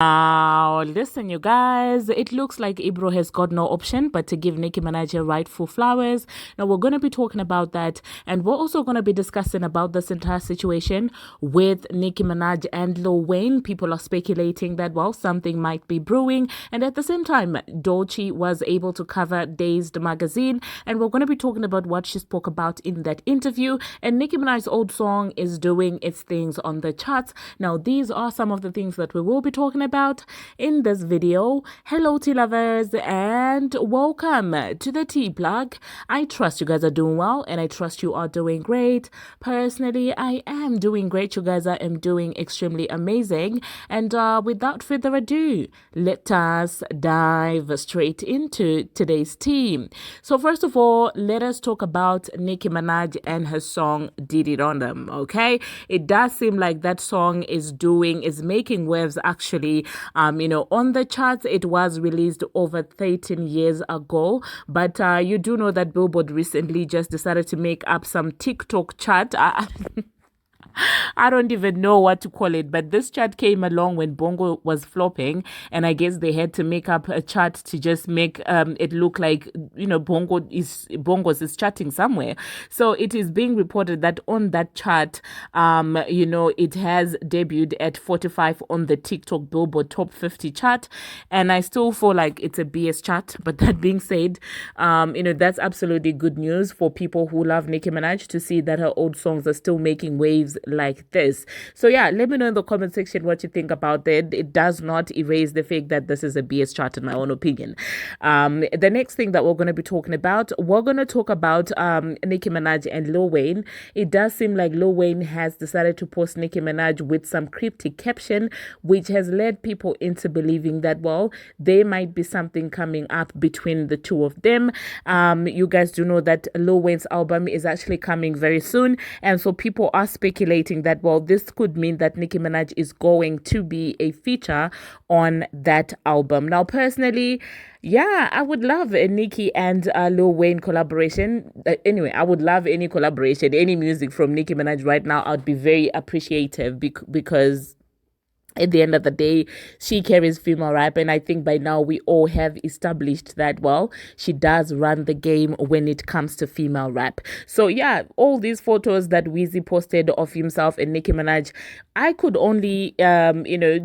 Now, listen, you guys, it looks like Ebro has got no option but to give Nicki Minaj her rightful flowers. Now, we're going to be talking about that, and we're also going to be discussing about this entire situation with Nicki Minaj and Lil Wayne. People are speculating that, well, something might be brewing, and at the same time, Doechii was able to cover Dazed magazine, and we're going to be talking about what she spoke about in that interview, and Nicki Minaj's old song is doing its things on the charts. Now, these are some of the things that we will be talking about in this video. Hello tea lovers and welcome to the tea plug. I trust you guys are doing well and I trust you are doing great. Personally, I am doing great. You guys are doing extremely amazing, and without further ado, let us dive straight into today's tea. So first of all, let us talk about Nicki Minaj and her song Did It On Them. Okay, it does seem like that song is making waves actually. On the charts. It was released over 13 years ago, but you do know that Billboard recently just decided to make up some TikTok chart. I don't even know what to call it, but this chart came along when Bongo was flopping, and I guess they had to make up a chart to just make it look like Bongos is charting somewhere. So it is being reported that on that chart, it has debuted at 45 on the TikTok Billboard Top 50 chart, and I still feel like it's a BS chart. But that being said, that's absolutely good news for people who love Nicki Minaj to see that her old songs are still making waves like this. So yeah, let me know in the comment section what you think about that. It does not erase the fact that this is a BS chart in my own opinion. The next thing that we're going to be talking about, we're going to talk about Nicki Minaj and Lil Wayne. It does seem like Lil Wayne has decided to post Nicki Minaj with some cryptic caption, which has led people into believing that, well, there might be something coming up between the two of them. You guys do know that Lil Wayne's album is actually coming very soon, and so people are speculating that, well, this could mean that Nicki Minaj is going to be a feature on that album. Now, personally, yeah, I would love a Nicki and Lil Wayne collaboration. Anyway, I would love any collaboration, any music from Nicki Minaj right now. I'd be very appreciative because at the end of the day, she carries female rap, and I think by now we all have established that, well, she does run the game when it comes to female rap. So yeah, all these photos that Weezy posted of himself and Nicki Minaj, I could only,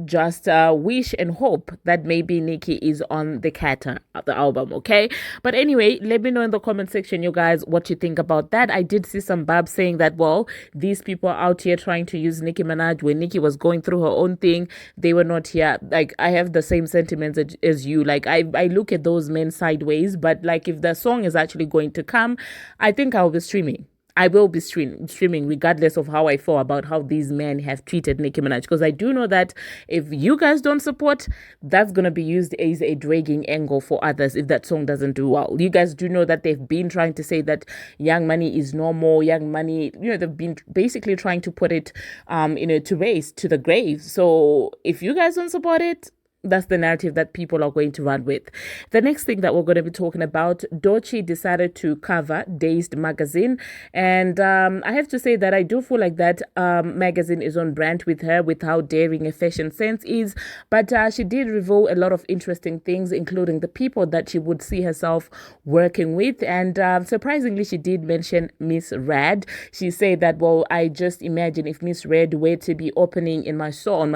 just wish and hope that maybe Nicki is on the Cater, the album, okay? But anyway, let me know in the comment section, you guys, what you think about that. I did see some Barbz saying that, well, these people are out here trying to use Nicki Minaj when Nicki was going through her own thing. They were not here. Like, I have the same sentiments as you. Like, I look at those men sideways, but like, if the song is actually going to come, I think I'll be streaming. I will be streaming regardless of how I feel about how these men have treated Nicki Minaj, because I do know that if you guys don't support, that's going to be used as a dragging angle for others if that song doesn't do well. You guys do know that they've been trying to say that Young Money is normal, Young Money, they've been basically trying to put it, to race to the grave. So if you guys don't support it, that's the narrative that people are going to run with. The next thing that we're going to be talking about, Doechii decided to cover Dazed magazine. And I have to say that I do feel like that magazine is on brand with her, with how daring a fashion sense is. But she did reveal a lot of interesting things, including the people that she would see herself working with. And surprisingly, she did mention Miss Rad. She said that, well, I just imagine if Miss Rad were to be opening in my song,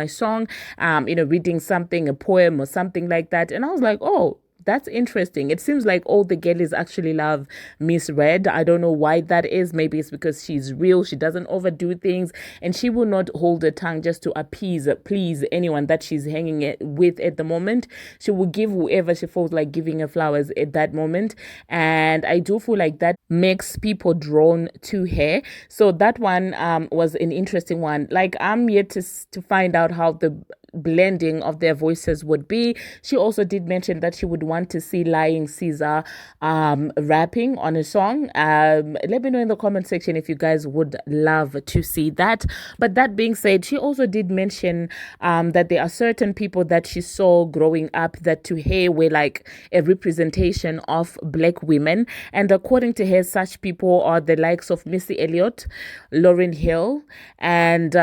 reading something, a poem or something like that. And I was like, oh, that's interesting. It seems like all the girlies actually love Miss Red. I don't know why that is. Maybe it's because she's real. She doesn't overdo things, and she will not hold her tongue just to please anyone that she's hanging with at the moment. She will give whoever she feels like giving her flowers at that moment. And I do feel like that makes people drawn to her. So that one was an interesting one. Like, I'm yet to find out how the blending of their voices would be. She also did mention that she would want to see Lying Caesar rapping on a song. Let me know in the comment section if you guys would love to see that. But that being said, she also did mention that there are certain people that she saw growing up that to her were like a representation of Black women. And according to her, such people are the likes of Missy Elliott, Lauryn Hill, and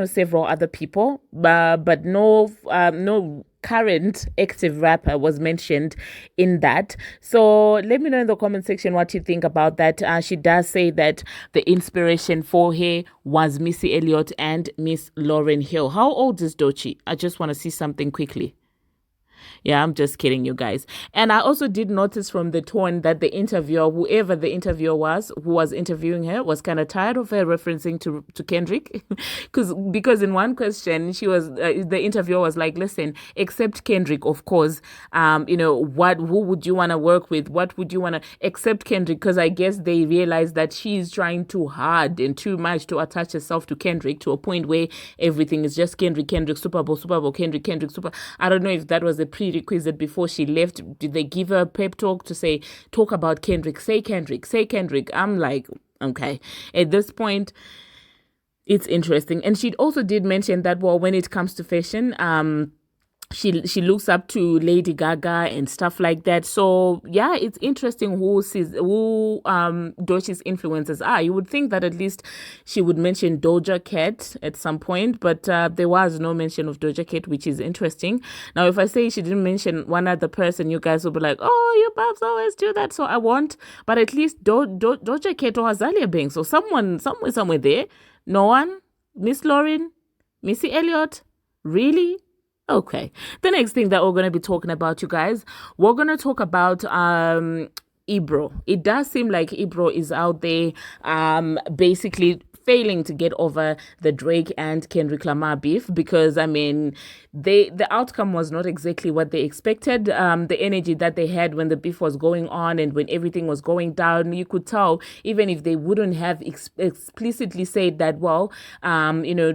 several other people. But no current active rapper was mentioned in that. So let me know in the comment section what you think about that. She does say that the inspiration for her was Missy Elliott and Miss Lauryn Hill. How old is Doechii? I just want to see something quickly. Yeah, I'm just kidding, you guys. And I also did notice from the tone that the interviewer, whoever the interviewer was, who was interviewing her, was kind of tired of her referencing to Kendrick, because in one question she was the interviewer was like, "Listen, except Kendrick, of course. Who would you want to work with? What would you want to accept Kendrick?" Because I guess they realized that she's trying too hard and too much to attach herself to Kendrick to a point where everything is just Kendrick, Super Bowl, Kendrick, Super. I don't know if that was a prerequisite before she left. Did they give her a pep talk to say, talk about Kendrick, say Kendrick, say Kendrick? I'm like, okay. At this point, it's interesting. And she also did mention that, well, when it comes to fashion, she looks up to Lady Gaga and stuff like that. So yeah, it's interesting who Doechii's influences are. You would think that at least she would mention Doja Cat at some point, but there was no mention of Doja Cat, which is interesting. Now, if I say she didn't mention one other person, you guys will be like, "Oh, you Barbz always do that," so I won't. But at least Doja Cat or Azalea Banks or someone somewhere there. No one? Miss Lauryn? Missy Elliott? Really? Okay. The next thing that we're going to be talking about, you guys, we're going to talk about Ebro. It does seem like Ebro is out there basically failing to get over the Drake and Kendrick Lamar beef, because I mean the outcome was not exactly what they expected. The energy that they had when the beef was going on and when everything was going down, you could tell, even if they wouldn't have explicitly said that, well,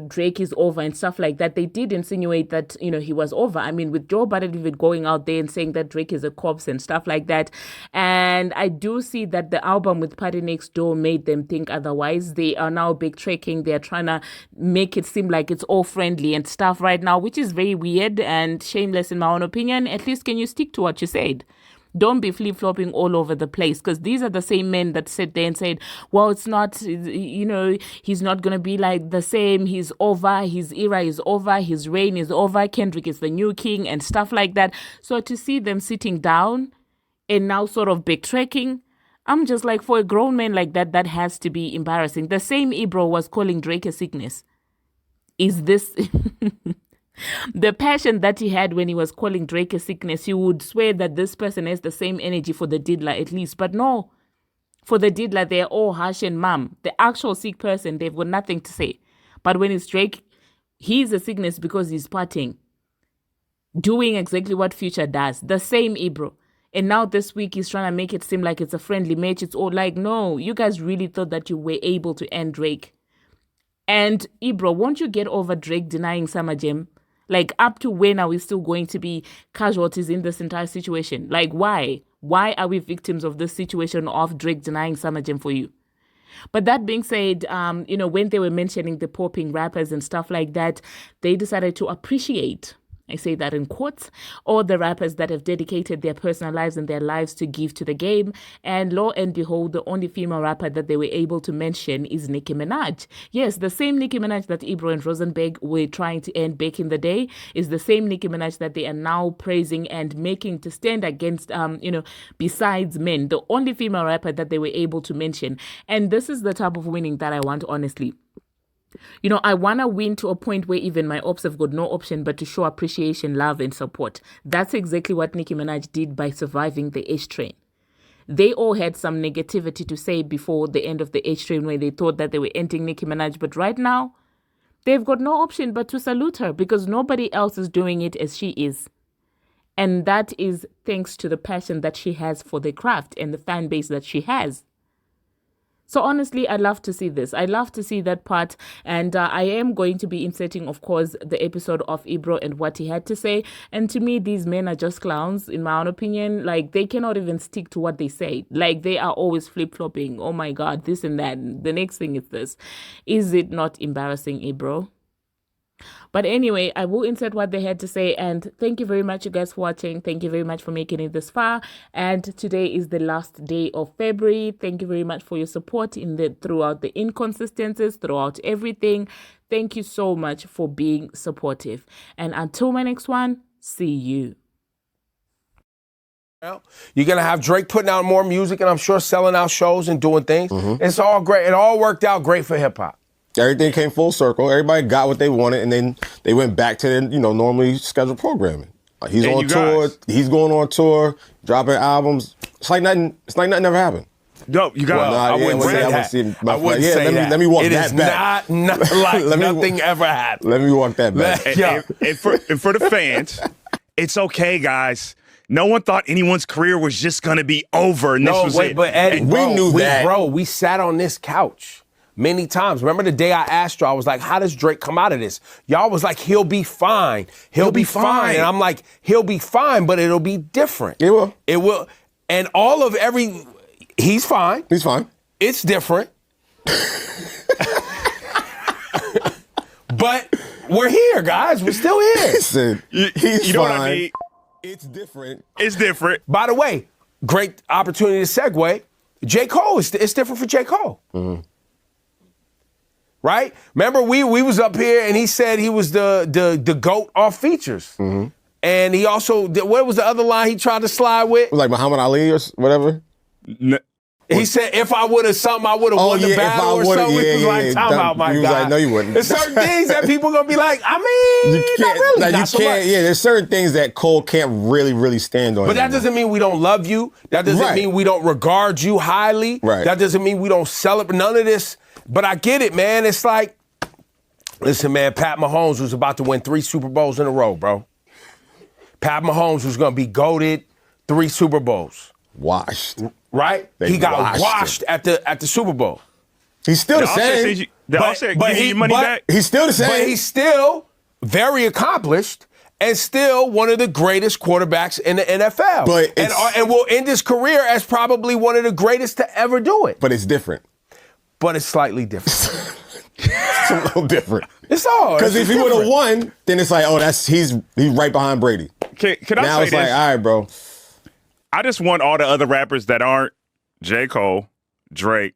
Drake is over and stuff like that, they did insinuate that, he was over. I mean, with Joe Budden even going out there and saying that Drake is a corpse and stuff like that. And I do see that the album with Party Next Door made them think otherwise. They are now backtracking. They're trying to make it seem like it's all friendly and stuff right now, which is very weird and shameless in my own opinion. At least can you stick to what you said? Don't be flip-flopping all over the place, because these are the same men that sit there and said, well, it's not, he's not going to be like the same. He's over. His era is over. His reign is over. Kendrick is the new king and stuff like that. So to see them sitting down and now sort of backtracking, I'm just like, for a grown man like that, that has to be embarrassing. The same Ebro was calling Drake a sickness. Is this... The passion that he had when he was calling Drake a sickness, you would swear that this person has the same energy for the diddler at least. But no, for the diddler, they're all harsh and mum. The actual sick person, they've got nothing to say. But when it's Drake, he's a sickness because he's partying, doing exactly what Future does. The same Ebro. And now this week he's trying to make it seem like it's a friendly match. It's all like, no, you guys really thought that you were able to end Drake. And Ebro, won't you get over Drake denying Summer Jam? Like, up to when are we still going to be casualties in this entire situation? Like, why? Why are we victims of this situation of Drake denying Summer Jam for you? But that being said, when they were mentioning the popping rappers and stuff like that, they decided to appreciate, I say that in quotes, all the rappers that have dedicated their personal lives and their lives to give to the game. And lo and behold, the only female rapper that they were able to mention is Nicki Minaj. Yes, the same Nicki Minaj that Ebro and Rosenberg were trying to end back in the day is the same Nicki Minaj that they are now praising and making to stand against, besides men. The only female rapper that they were able to mention. And this is the type of winning that I want, honestly. I want to win to a point where even my ops have got no option but to show appreciation, love, and support. That's exactly what Nicki Minaj did by surviving the H train. They all had some negativity to say before the end of the H train when they thought that they were ending Nicki Minaj. But right now, they've got no option but to salute her because nobody else is doing it as she is. And that is thanks to the passion that she has for the craft and the fan base that she has. So honestly, I love to see this. I love to see that part. And I am going to be inserting, of course, the episode of Ebro and what he had to say. And to me, these men are just clowns, in my own opinion. Like, they cannot even stick to what they say. Like, they are always flip-flopping. Oh, my God, this and that. The next thing is this. Is it not embarrassing, Ebro? But anyway, I will insert what they had to say. And thank you very much, you guys, for watching. Thank you very much for making it this far. And today is the last day of February. Thank you very much for your support throughout the inconsistencies, throughout everything. Thank you so much for being supportive. And until my next one, see you. You're going to have Drake putting out more music and I'm sure selling out shows and doing things. It's all great. It all worked out great for hip hop. Everything came full circle. Everybody got what they wanted, and then they went back to their, normally scheduled programming. He's on tour. He's going on tour, dropping albums. It's like nothing ever happened. No, you got. I wouldn't say that. Let me walk it that back. Not like nothing ever happened. Let me walk that back. And for the fans, it's okay, guys. No one thought anyone's career was just going to be over, and this was it. But Eddie, we knew that. Bro, we sat on this couch many times. Remember the day I asked you, I was like, how does Drake come out of this? Y'all was like, he'll be fine. He'll be fine. And I'm like, he'll be fine, but it'll be different. It will. It will. And he's fine. He's fine. It's different. But we're here, guys. We're still here. Listen, he's know fine. what I mean? It's different. It's different. By the way, great opportunity to segue. J. Cole, it's different for J. Cole. Right? Remember, we was up here and he said he was the GOAT off features. And he also, what was the other line he tried to slide with? Like Muhammad Ali or whatever? He said, if I would have something, I would have won the battle or something. He was like, time out, my guy. He was like, no, you wouldn't. There's certain things that people going to be like, I mean, you can't, not really. like, Not you so can't, much. yeah, there's certain things that Cole can't really stand on. But that doesn't mean we don't love you. That doesn't mean we don't regard you highly. Right. That doesn't mean we don't celebrate none of this. But I get it, man. It's like, listen, man, Pat Mahomes was about to win 3 Super Bowls in a row, bro. Pat Mahomes was going to be GOATed 3 Super Bowls. Washed. Right? He got washed at the Super Bowl. He's still the same. He's still the same. But he's still very accomplished and still one of the greatest quarterbacks in the NFL. And will end his career as probably one of the greatest to ever do it. But it's different. But it's slightly different. It's a little different. It's all. Because if he would have won, then it's like, oh, he's right behind Brady. Can I now say it's this? like, all right, bro. I just want all the other rappers that aren't J. Cole, Drake,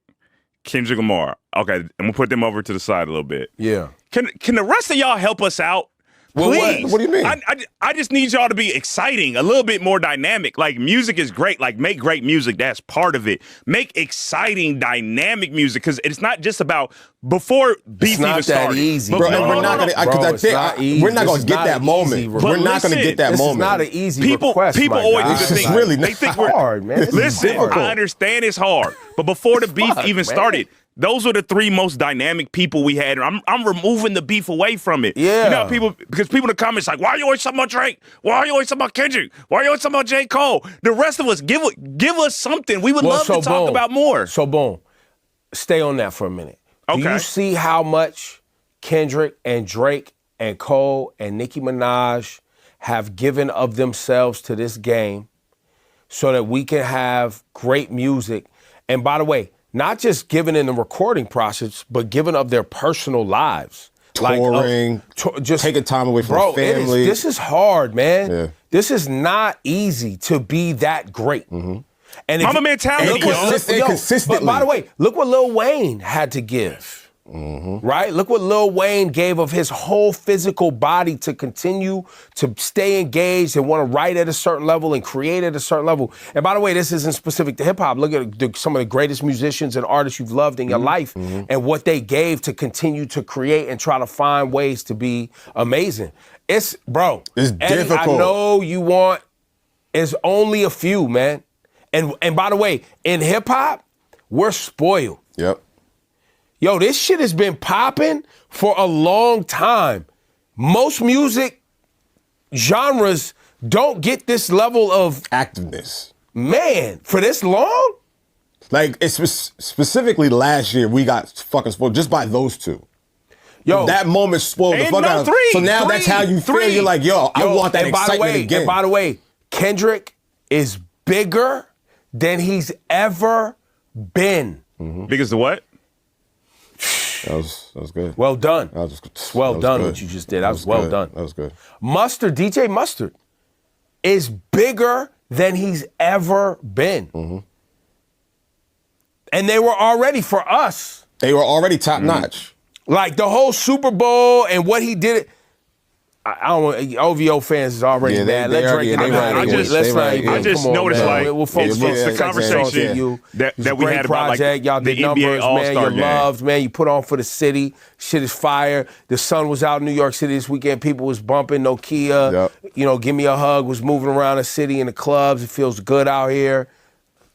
Kendrick Lamar. Okay, I'm gonna put them over to the side a little bit. Yeah. Can the rest of y'all help us out? Please. What do you mean? I just need y'all to be exciting, a little bit more dynamic. Like, music is great. Like, make great music. That's part of it. Make exciting, dynamic music, because it's not just about before beef even started. It's not that easy, bro. No, we're not gonna. We're not gonna get that moment. We're not gonna get that moment. It's not an easy request. People always do the thing. Really they think we're hard, man. Listen, I understand it's hard, but before the beef even started, those were the 3 most dynamic people we had. I'm removing the beef away from it. Yeah. You know, because people in the comments like, why are you always talking about Drake? Why are you always talking about Kendrick? Why are you always talking about J. Cole? The rest of us, give us something. We would love to talk about more. So boom, stay on that for a minute. Okay. Do you see how much Kendrick and Drake and Cole and Nicki Minaj have given of themselves to this game so that we can have great music? And by the way, not just giving in the recording process, but giving of their personal lives. Touring, just taking time away from family. This is hard, man. Yeah. This is not easy to be that great. And Mama mentality, consistently. But by the way, look what Lil Wayne had to give. Right? Look what Lil Wayne gave of his whole physical body to continue to stay engaged and want to write at a certain level and create at a certain level. And by the way, this isn't specific to hip hop. Look at some of the greatest musicians and artists you've loved in your life and what they gave to continue to create and try to find ways to be amazing. It's Eddie, difficult. I know you want, it's only a few, man. And by the way, in hip hop, we're spoiled. Yep. Yo, this shit has been popping for a long time. Most music genres don't get this level of activeness. Man, for this long? Like, it's specifically last year, we got fucking spoiled just by those 2. Yo, that moment spoiled the fuck out of us. So now that's how you feel. You're like, yo, I want that excitement again. And by the way, Kendrick is bigger than he's ever been. Because the what? That was good. Well done. That was Well that was done good. what you just did. That That was well good. done. That was good. Mustard, DJ Mustard, is bigger than he's ever been. Mm-hmm. And they were already, for us, They were already top notch. like the whole Super Bowl and what he did. I don't want OVO fans is already Yeah, mad. they Let's already- drink they it. right I just- Let's they not right, even. yeah. I just come on, noticed, man. like, We'll it's focus the on the conversation you. that It's a we great had about, like, project. Y'all the did NBA numbers, man. All-Star You're game. loved, man. You put on for the city. Shit is fire. The sun was out in New York City this weekend. People was bumping Nokia. Yep. You know, Give Me a Hug was moving around the city in the clubs. It feels good out here.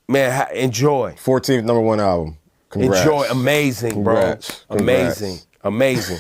Man, enjoy. 14th #1 album. Congrats. Enjoy. Amazing, bro. Congrats. Amazing. Amazing.